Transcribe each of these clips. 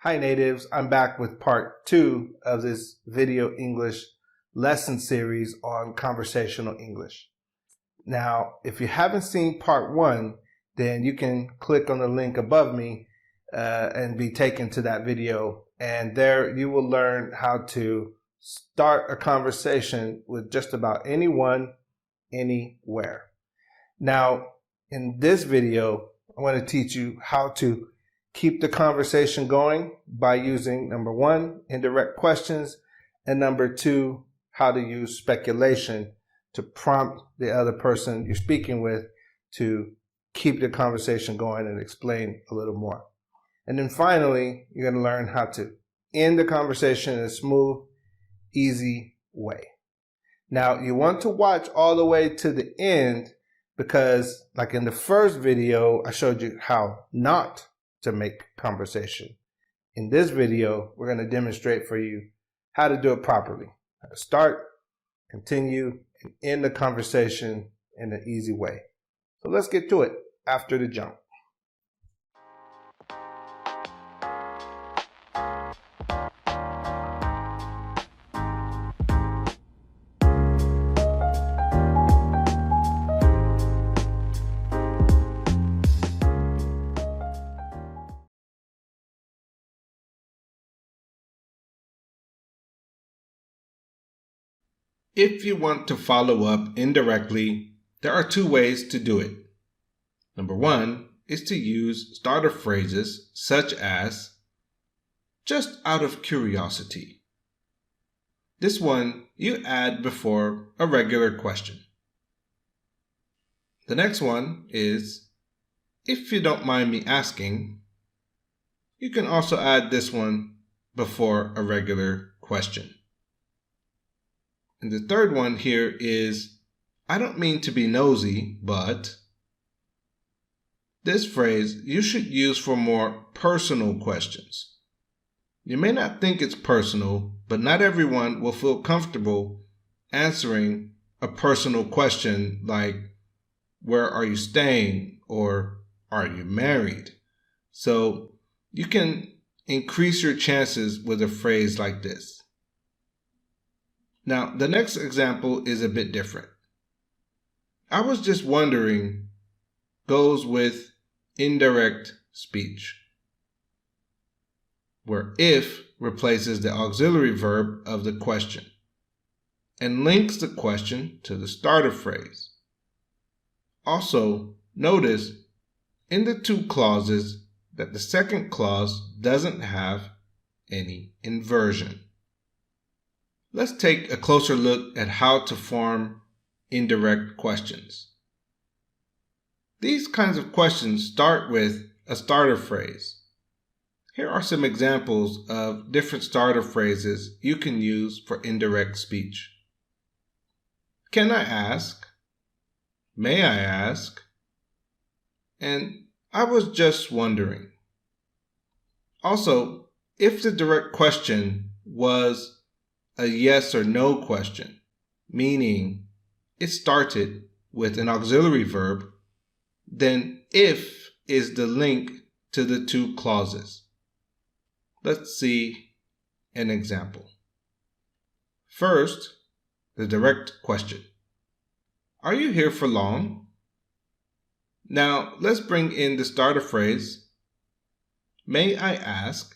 Hi natives, I'm back with part 2 of this video English lesson series on conversational English. Now, if you haven't seen part 1, then you can click on the link above me and be taken to that video. And there you will learn how to start a conversation with just about anyone, anywhere. Now, in this video, I want to teach you how to keep the conversation going by using number 1, indirect questions, and number 2, how to use speculation to prompt the other person you're speaking with to keep the conversation going and explain a little more. And then finally, you're going to learn how to end the conversation in a smooth, easy way. Now, you want to watch all the way to the end because, like in the first video, I showed you how not to make conversation. In this video, we're going to demonstrate for you how to do it properly. How to start, continue, and end the conversation in an easy way. So let's get to it after the jump. If you want to follow up indirectly, there are 2 ways to do it. Number 1 is to use starter phrases such as, just out of curiosity. This one you add before a regular question. The next one is, if you don't mind me asking. You can also add this one before a regular question. And the third one here is, I don't mean to be nosy, but. This phrase you should use for more personal questions. You may not think it's personal, but not everyone will feel comfortable answering a personal question like, where are you staying? Or are you married? So you can increase your chances with a phrase like this. Now, the next example is a bit different. I was just wondering goes with indirect speech, where if replaces the auxiliary verb of the question and links the question to the starter phrase. Also, notice in the 2 clauses that the second clause doesn't have any inversion. Let's take a closer look at how to form indirect questions. These kinds of questions start with a starter phrase. Here are some examples of different starter phrases you can use for indirect speech. Can I ask? May I ask? And I was just wondering. Also, if the direct question was a yes or no question, meaning it started with an auxiliary verb, then if is the link to the 2 clauses. Let's see an example. First, the direct question. Are you here for long? Now, let's bring in the starter phrase. May I ask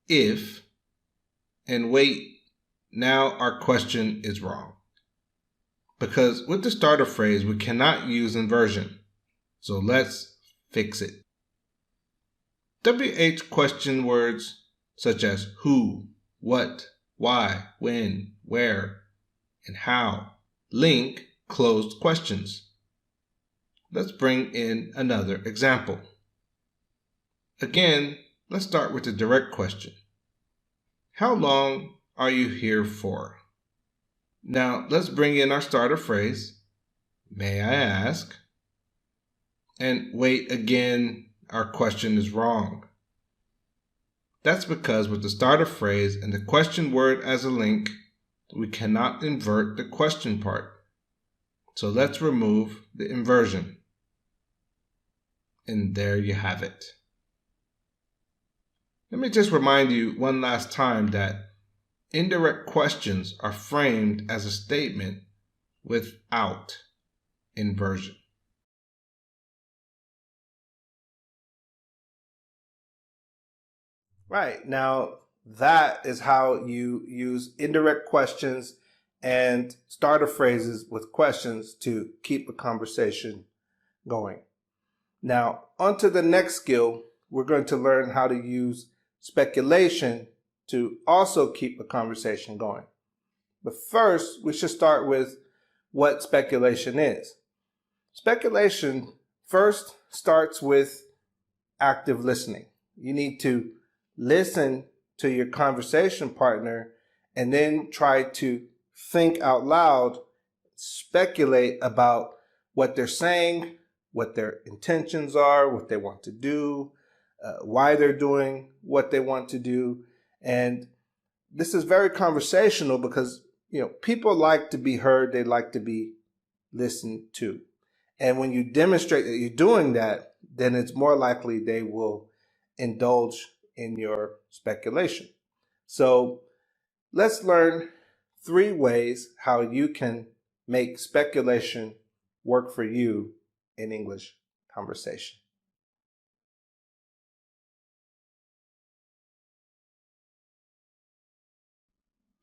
if, and wait, now our question is wrong. Because with the starter phrase, we cannot use inversion. So let's fix it. WH question words such as who, what, why, when, where, and how link closed questions. Let's bring in another example. Again, let's start with the direct question. How long are you here for? Now, let's bring in our starter phrase. May I ask? And wait, again, our question is wrong. That's because with the starter phrase and the question word as a link, we cannot invert the question part. So let's remove the inversion. And there you have it. Let me just remind you one last time that indirect questions are framed as a statement without inversion. Right. Now, that is how you use indirect questions and starter phrases with questions to keep a conversation going. Now, on to the next skill. We're going to learn how to use speculation to also keep a conversation going. But first, we should start with what speculation is. Speculation first starts with active listening. You need to listen to your conversation partner and then try to think out loud, speculate about what they're saying, what their intentions are, what they want to do, why they're doing what they want to do. And this is very conversational because, people like to be heard, they like to be listened to. And when you demonstrate that you're doing that, then it's more likely they will indulge in your speculation. So let's learn 3 ways how you can make speculation work for you in English conversation.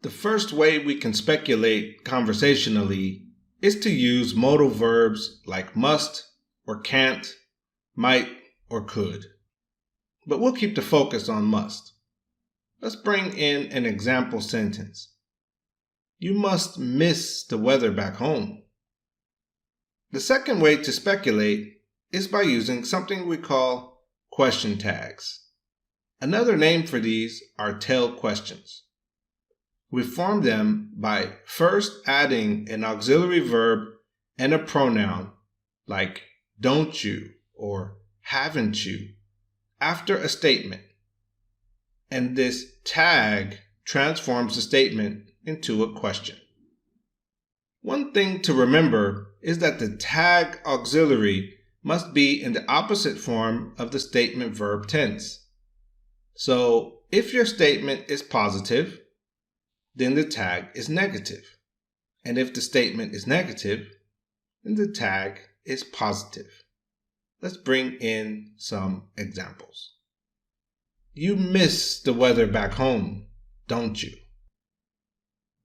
The first way we can speculate conversationally is to use modal verbs like must or can't, might or could. But we'll keep the focus on must. Let's bring in an example sentence. You must miss the weather back home. The second way to speculate is by using something we call question tags. Another name for these are tail questions. We form them by first adding an auxiliary verb and a pronoun like don't you or haven't you after a statement. And this tag transforms the statement into a question. One thing to remember is that the tag auxiliary must be in the opposite form of the statement verb tense. So if your statement is positive, then the tag is negative. And if the statement is negative, then the tag is positive. Let's bring in some examples. You miss the weather back home, don't you?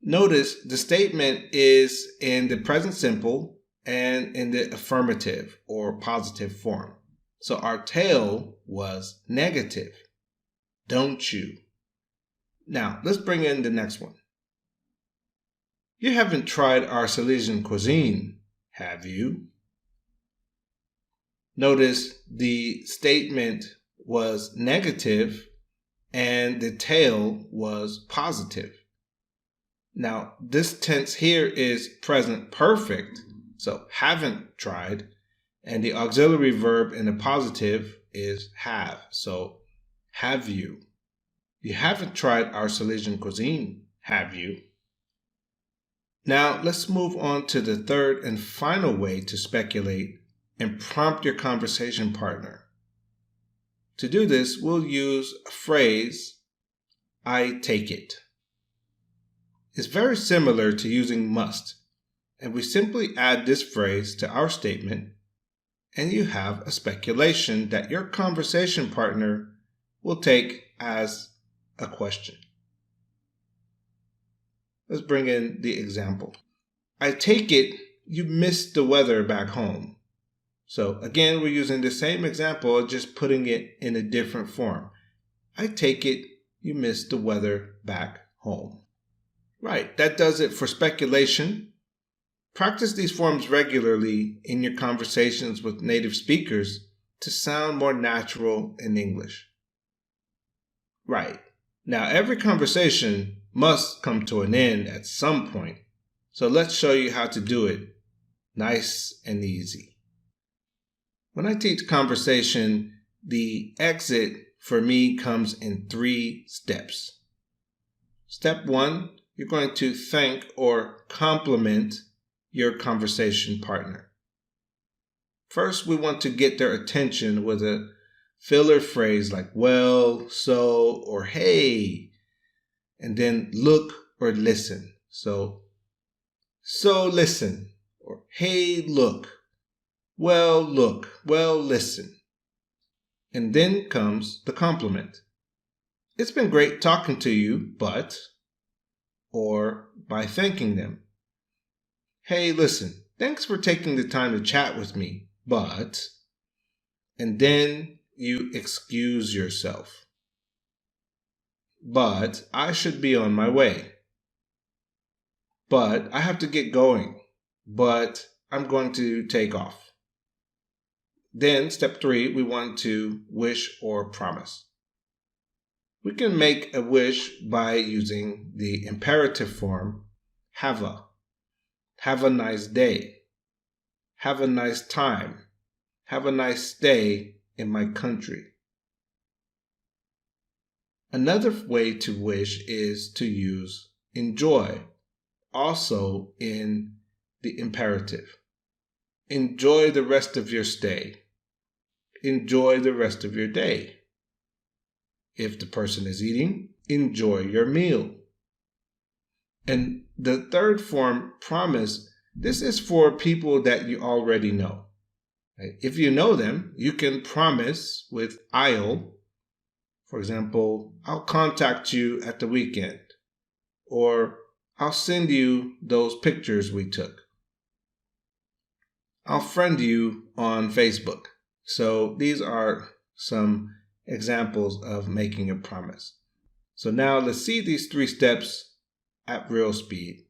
Notice the statement is in the present simple and in the affirmative or positive form. So our tail was negative. Don't you? Now, let's bring in the next one. You haven't tried our Silesian cuisine, have you? Notice the statement was negative and the tail was positive. Now, this tense here is present perfect, so haven't tried, and the auxiliary verb in the positive is have, so have you? You haven't tried our Silesian cuisine, have you? Now, let's move on to the third and final way to speculate and prompt your conversation partner. To do this, we'll use a phrase, I take it. It's very similar to using must, and we simply add this phrase to our statement, and you have a speculation that your conversation partner will take as a question. Let's bring in the example. I take it you missed the weather back home. So again, we're using the same example, just putting it in a different form. I take it you missed the weather back home. Right, that does it for speculation. Practice these forms regularly in your conversations with native speakers to sound more natural in English. Right, now every conversation must come to an end at some point, so let's show you how to do it nice and easy. When I teach conversation, the exit for me comes in 3 steps. Step 1, you're going to thank or compliment your conversation partner. First, we want to get their attention with a filler phrase like well, so, or hey, and then look or listen. So listen, or hey, look, well, listen. And then comes the compliment. It's been great talking to you, but, or by thanking them. Hey, listen, thanks for taking the time to chat with me, but, and then you excuse yourself. But I should be on my way. But I have to get going. But I'm going to take off. Then, step 3, we want to wish or promise. We can make a wish by using the imperative form, have a. Have a nice day. Have a nice time. Have a nice stay in my country. Another way to wish is to use enjoy, also in the imperative. Enjoy the rest of your stay. Enjoy the rest of your day. If the person is eating, enjoy your meal. And the third form, promise, this is for people that you already know. If you know them, you can promise with I'll. For example, I'll contact you at the weekend. Or I'll send you those pictures we took. I'll friend you on Facebook. So these are some examples of making a promise. So now let's see these 3 steps at real speed.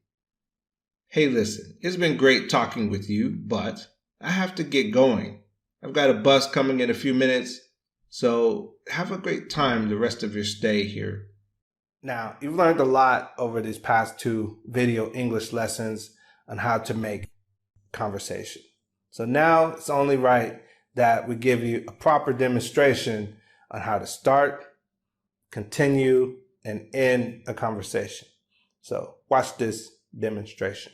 Hey, listen, it's been great talking with you, but I have to get going. I've got a bus coming in a few minutes, so have a great time the rest of your stay here. Now, you've learned a lot over these past 2 video English lessons on how to make conversation. So now it's only right that we give you a proper demonstration on how to start, continue, and end a conversation. So watch this demonstration.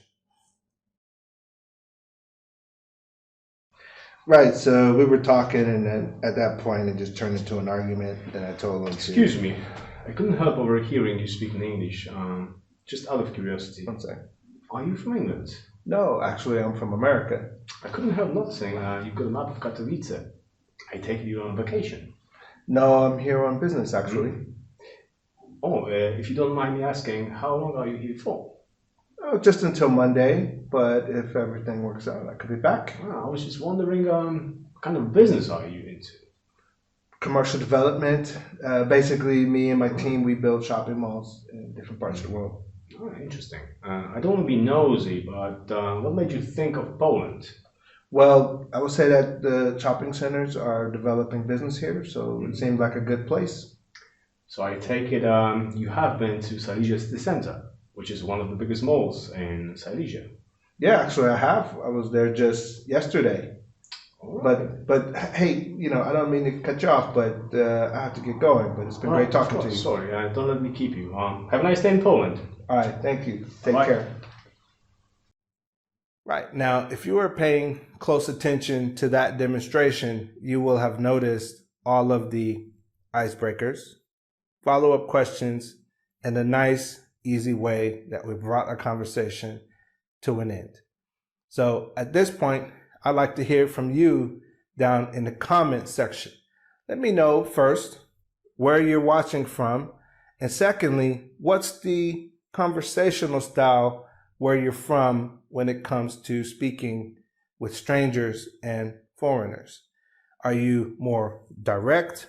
Right, so we were talking, and then at that point it just turned into an argument, and I told him Excuse me, I couldn't help overhearing you speak in English. Just out of curiosity. One second. Are you from England? No, actually I'm from America. I couldn't help noticing you've got a map of Katowice. I take it you're on vacation. No, I'm here on business, actually. Oh, if you don't mind me asking, how long are you here for? Oh, just until Monday, but if everything works out, I could be back. I was just wondering, what kind of business are you into? Commercial development. Basically, me and my team, we build shopping malls in different parts of the world. Oh, interesting. I don't want to be nosy, but what made you think of Poland? Well, I would say that the shopping centers are developing business here, so it seemed like a good place. So I take it you have been to Silesia City Center, which is one of the biggest malls in Silesia. Yeah, actually I have. I was there just yesterday. Right. But hey, I don't mean to cut you off, but I have to get going. But it's been great talking to you. Sorry, don't let me keep you. Have a nice day in Poland. All right, thank you. Take care. Right, now if you were paying close attention to that demonstration, you will have noticed all of the icebreakers, follow-up questions, and a nice, easy way that we brought our conversation to an end. So at this point, I'd like to hear from you down in the comments section. Let me know first where you're watching from, and secondly, what's the conversational style where you're from when it comes to speaking with strangers and foreigners. Are you more direct?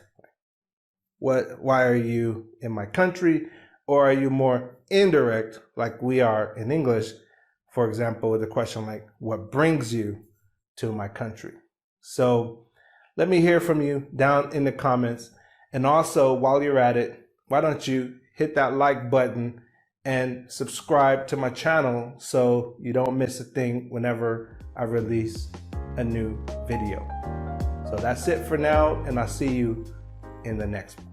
Why are you in my country? Or are you more indirect, like we are in English? For example, with a question like, what brings you to my country? So let me hear from you down in the comments. And also, while you're at it, why don't you hit that like button and subscribe to my channel so you don't miss a thing whenever I release a new video. So that's it for now, and I'll see you in the next one.